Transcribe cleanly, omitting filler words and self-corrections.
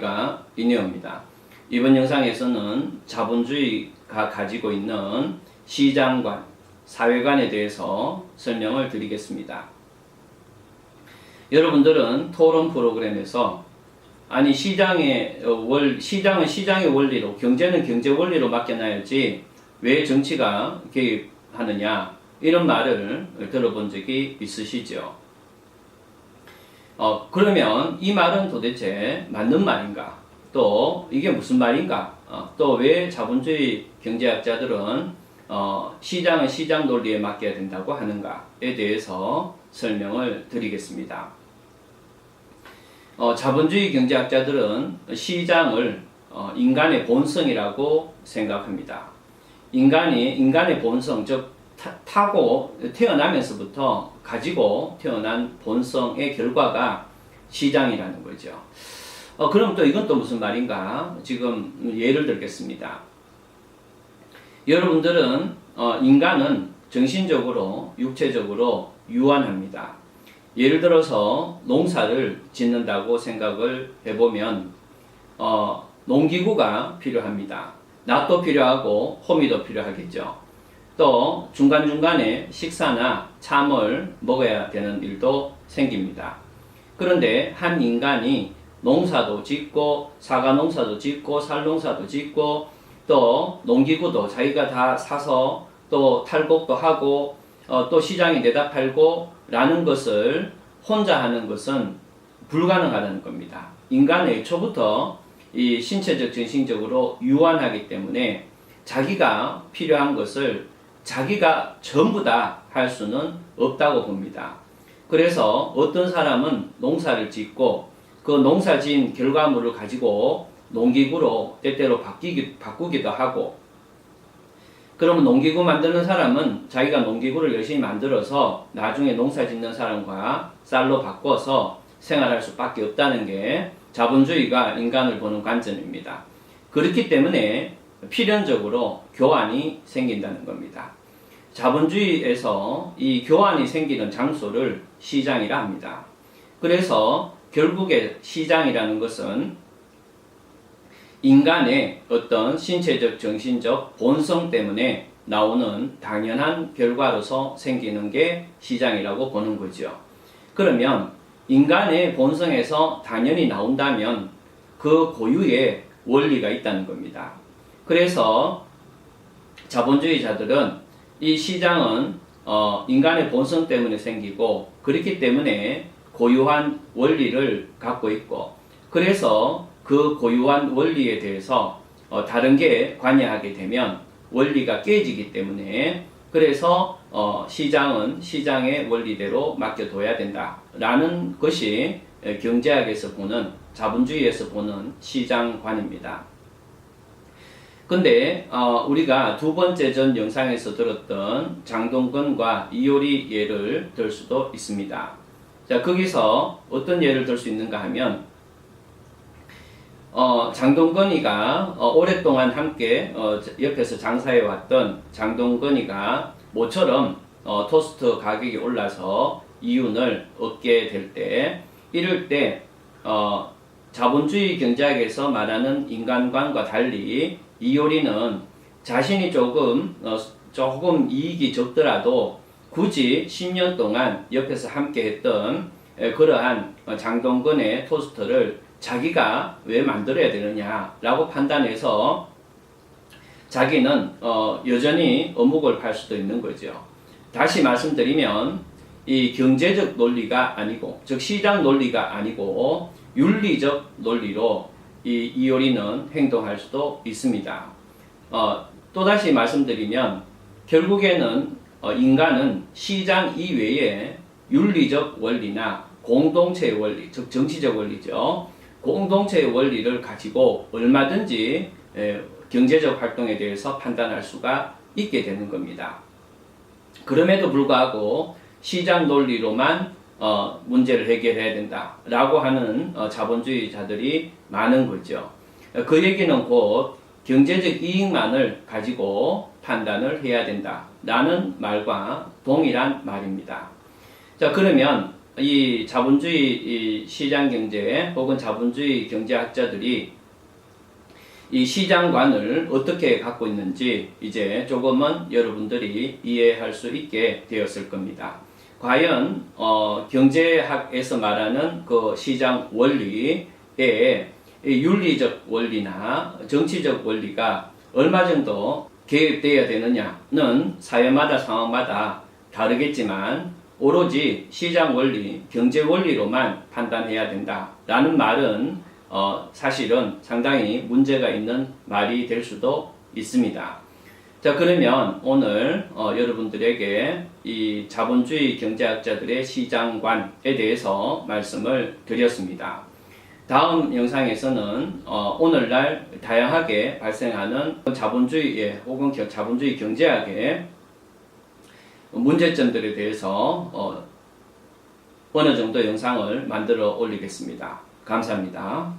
논리가 이내옵니다. 이번 영상에서는 자본주의가 가지고 있는 시장관, 사회관에 대해서 설명을 드리겠습니다. 여러분들은 토론 프로그램에서 시장은 시장의 원리로, 경제는 경제 원리로 맡겨놔야지 왜 정치가 개입하느냐, 이런 말을 들어본 적이 있으시죠? 그러면 이 말은 도대체 맞는 말인가? 또 이게 무슨 말인가? 또 왜 자본주의 경제학자들은 시장은 시장 논리에 맡겨야 된다고 하는가에 대해서 설명을 드리겠습니다. 자본주의 경제학자들은 시장을 인간의 본성이라고 생각합니다. 인간의 본성, 즉 타고 태어나면서부터 가지고 태어난 본성의 결과가 시장이라는 거죠. 그럼 또 이건 또 무슨 말인가? 지금 예를 들겠습니다. 여러분들은 인간은 정신적으로, 육체적으로 유한합니다. 예를 들어서 농사를 짓는다고 생각을 해보면 농기구가 필요합니다. 낫도 필요하고 호미도 필요하겠죠. 또 중간중간에 식사나 참을 먹어야 되는 일도 생깁니다. 그런데 한 인간이 농사도 짓고 사과 농사도 짓고 쌀 농사도 짓고 또 농기구도 자기가 다 사서 또 탈곡도 하고 또 시장에 내다 팔고 라는 것을 혼자 하는 것은 불가능하다는 겁니다. 인간은 애초부터 이 신체적 정신적으로 유한하기 때문에 자기가 필요한 것을 자기가 전부 다 할 수는 없다고 봅니다. 그래서 어떤 사람은 농사를 짓고 그 농사 지은 결과물을 가지고 농기구로 때때로 바꾸기도 하고, 그러면 농기구 만드는 사람은 자기가 농기구를 열심히 만들어서 나중에 농사 짓는 사람과 쌀로 바꿔서 생활할 수밖에 없다는 게 자본주의가 인간을 보는 관점입니다. 그렇기 때문에 필연적으로 교환이 생긴다는 겁니다. 자본주의에서 이 교환이 생기는 장소를 시장이라 합니다. 그래서 결국에 시장이라는 것은 인간의 어떤 신체적, 정신적 본성 때문에 나오는 당연한 결과로서 생기는 게 시장이라고 보는 거죠. 그러면 인간의 본성에서 당연히 나온다면 그 고유의 원리가 있다는 겁니다. 그래서 자본주의자들은 이 시장은 인간의 본성 때문에 생기고 그렇기 때문에 고유한 원리를 갖고 있고, 그래서 그 고유한 원리에 대해서 다른 게 관여하게 되면 원리가 깨지기 때문에, 그래서 시장은 시장의 원리대로 맡겨둬야 된다라는 것이 경제학에서 보는, 자본주의에서 보는 시장관입니다. 근데 우리가 두 번째 전 영상에서 들었던 장동건과 이효리 예를 들 수도 있습니다. 자, 거기서 어떤 예를 들 수 있는가 하면 장동건이가 오랫동안 함께 옆에서 장사해 왔던 장동건이가 모처럼 토스트 가격이 올라서 이윤을 얻게 될 때, 이럴 때 자본주의 경제학에서 말하는 인간관과 달리 이효리는 자신이 조금 이익이 적더라도 굳이 10년 동안 옆에서 함께 했던 그러한 장동건의 토스트를 자기가 왜 만들어야 되느냐라고 판단해서 자기는 여전히 어묵을 팔 수도 있는 거죠. 다시 말씀드리면 이 경제적 논리가 아니고, 즉 시장 논리가 아니고 윤리적 논리로 이 이효리는 행동할 수도 있습니다. 또다시 말씀드리면 결국에는 인간은 시장 이외에 윤리적 원리나 공동체의 원리, 즉 정치적 원리죠. 공동체의 원리를 가지고 얼마든지 경제적 활동에 대해서 판단할 수가 있게 되는 겁니다. 그럼에도 불구하고 시장 논리로만 문제를 해결해야 된다라고 하는 자본주의자들이 많은 거죠. 그 얘기는 곧 경제적 이익만을 가지고 판단을 해야 된다라는 말과 동일한 말입니다. 자, 그러면 이 자본주의 이 시장 경제 혹은 자본주의 경제학자들이 이 시장관을 어떻게 갖고 있는지 이제 조금은 여러분들이 이해할 수 있게 되었을 겁니다. 과연 경제학에서 말하는 그 시장 원리의 윤리적 원리나 정치적 원리가 얼마 정도 개입되어야 되느냐는 사회마다 상황마다 다르겠지만 오로지 시장 원리, 경제 원리로만 판단해야 된다라는 말은 사실은 상당히 문제가 있는 말이 될 수도 있습니다. 자, 그러면 오늘 여러분들에게 이 자본주의 경제학자들의 시장관에 대해서 말씀을 드렸습니다. 다음 영상에서는 오늘날 다양하게 발생하는 자본주의의 혹은 자본주의 경제학의 문제점들에 대해서 어느 정도 영상을 만들어 올리겠습니다. 감사합니다.